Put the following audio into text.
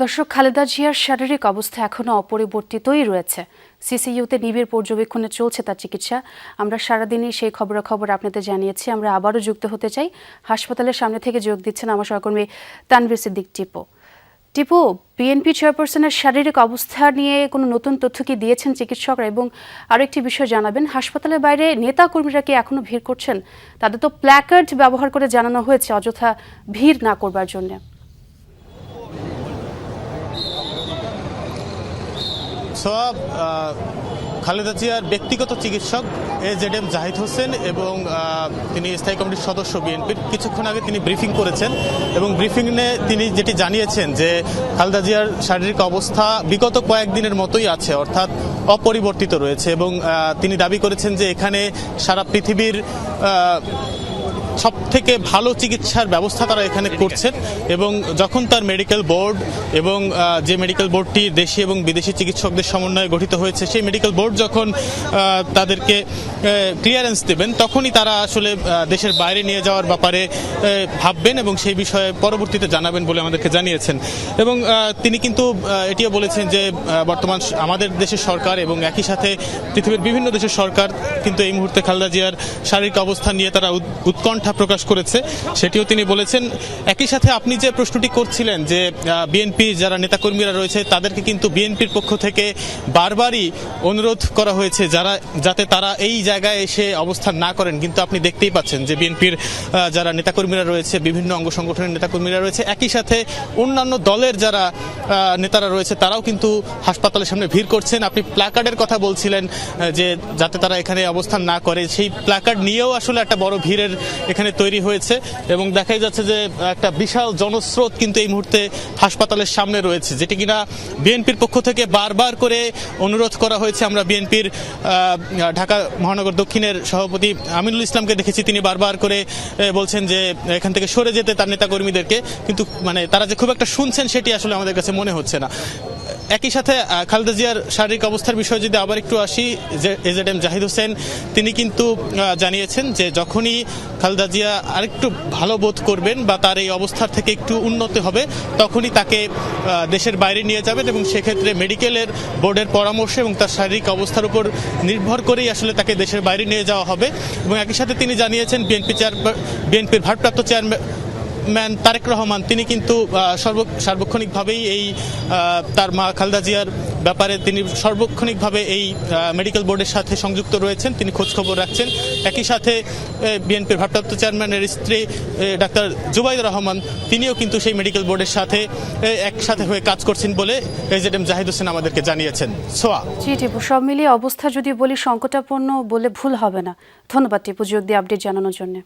দর্শক, খালেদা জিয়ার শারীরিক অবস্থা এখনো অপরিবর্তিতই রয়েছে। সিসিইউতে নিবিড় পর্যবেক্ষণে চলছে তার চিকিৎসা। আমরা সারাদিনই সেই খবরাখবর আপনাদের জানিয়েছি। আমরা আবারও যুক্ত হতে চাই। হাসপাতালের সামনে থেকে যোগ দিচ্ছেন আমার সহকর্মী তানভীর সিদ্দিক টিপু। টিপু, বিএনপি চেয়ারপারসনের শারীরিক অবস্থা নিয়ে কোনো নতুন তথ্য কি দিয়েছেন চিকিৎসকরা? এবং আরও একটি বিষয় জানাবেন, হাসপাতালের বাইরে নেতা কর্মীরা কি এখনো ভিড় করছেন? তাদের তো প্ল্যাকার্ড ব্যবহার করে জানানো হয়েছে অযথা ভিড় না করবার জন্য। খালেদা জিয়ার ব্যক্তিগত চিকিৎসক এজেডএম জাহিদ হোসেন এবং তিনি স্থায়ী কমিটির সদস্য বিএনপির কিছুক্ষণ আগে তিনি ব্রিফিং করেছেন এবং ব্রিফিংয়ে তিনি যেটি জানিয়েছেন যে খালেদা জিয়ার শারীরিক অবস্থা বিগত কয়েকদিনের মতোই আছে, অর্থাৎ অপরিবর্তিত রয়েছে। এবং তিনি দাবি করেছেন যে এখানে সারা পৃথিবীর সব থেকে ভালো চিকিৎসার ব্যবস্থা তারা এখানে করছেন। এবং যখন তার মেডিকেল বোর্ড এবং যে মেডিকেল বোর্ডটি দেশি এবং বিদেশি চিকিৎসকদের সমন্বয়ে গঠিত হয়েছে, সেই মেডিকেল বোর্ড যখন তাদেরকে ক্লিয়ারেন্স দেবেন তখনই তারা আসলে দেশের বাইরে নিয়ে যাওয়ার ব্যাপারে ভাববেন এবং সেই বিষয়ে পরবর্তীতে জানাবেন বলে আমাদেরকে জানিয়েছেন। এবং তিনি কিন্তু এটিও বলেছেন যে বর্তমান আমাদের দেশের সরকার এবং একই সাথে পৃথিবীর বিভিন্ন দেশের সরকার কিন্তু এই মুহূর্তে খালেদা জিয়ার শারীরিক অবস্থা নিয়ে তারা উৎকণ্ঠা প্রকাশ করেছে, সেটিও তিনি বলেছেন। একই সাথে আপনি যে প্রশ্নটি করছিলেন যে বিএনপি যারা নেতাকর্মীরা রয়েছে তাদেরকে কিন্তু বিএনপির পক্ষ থেকে বারবারই অনুরোধ করা হয়েছে যাতে তারা এই জায়গায় এসে অবস্থান না করেন। কিন্তু আপনি দেখতেই পাচ্ছেন যে বিএনপির যারা নেতাকর্মীরা রয়েছে, বিভিন্ন অঙ্গ সংগঠনের নেতাকর্মীরা রয়েছে, একই সাথে অন্যান্য দলের যারা নেতারা রয়েছে তারাও কিন্তু হাসপাতালের সামনে ভিড় করছেন। আপনি প্ল্যাকার্ডের কথা বলছিলেন যে যাতে তারা এখানে অবস্থান না করে, সেই প্ল্যাকার্ড নিয়েও আসলে একটা বড় ভিড়ের এখানে তৈরি হয়েছে এবং দেখাই যাচ্ছে যে একটা বিশাল জনস্রোত কিন্তু এই মুহূর্তে হাসপাতালের সামনে রয়েছে, যেটি কিনা বিএনপির পক্ষ থেকে বারবার করে অনুরোধ করা হয়েছে। আমরা বিএনপির ঢাকা মহানগর দক্ষিণের সভাপতি আমিনুল ইসলামকে দেখেছি, তিনি বারবার করে বলছেন যে এখান থেকে সরে যেতে তার নেতাকর্মীদেরকে, কিন্তু তারা যে খুব একটা শুনছেন সেটি আসলে আমাদের কাছে মনে হচ্ছে না। একই সাথে খালেদা জিয়ার শারীরিক অবস্থার বিষয়ে যদি আবার একটু আসি, যে এজেডএম জাহিদ হোসেন তিনি কিন্তু জানিয়েছেন যে যখনই খালেদা জিয়া আরেকটু ভালো বোধ করবেন বা তার এই অবস্থার থেকে একটু উন্নতি হবে তখনই তাকে দেশের বাইরে নিয়ে যাবেন এবং সেক্ষেত্রে মেডিকেলের বোর্ডের পরামর্শ এবং তার শারীরিক অবস্থার উপর নির্ভর করেই আসলে তাকে দেশের বাইরে নিয়ে যাওয়া হবে। এবং একই সাথে তিনি জানিয়েছেন বিএনপির ভারপ্রাপ্ত চেয়ারম্যান তারেক রহমান তিনি কিন্তু সার্বক্ষণিকভাবেই এই তার মা খালেদা জিয়ার ব্যাপারে তিনি সার্বক্ষণিকভাবে এই মেডিকেল বোর্ডের সাথে সংযুক্ত রয়েছেন, তিনি খোঁজখবর রাখছেন। একই সাথে বিএনপির ভারপ্রাপ্ত চেয়ারম্যানের স্ত্রী ডাক্তার জুবাইদুর রহমান তিনিও কিন্তু সেই মেডিকেল বোর্ডের সাথে একসাথে হয়ে কাজ করছেন বলে এজেডএম জাহিদ হোসেন আমাদেরকে জানিয়েছেন। সোয়া জি টিপু, সব মিলিয়ে অবস্থা যদি বলি সংকটাপন্ন বলে ভুল হবে না। ধন্যবাদ টিপু যোগ দিয়ে আপডেট জানানোর জন্য।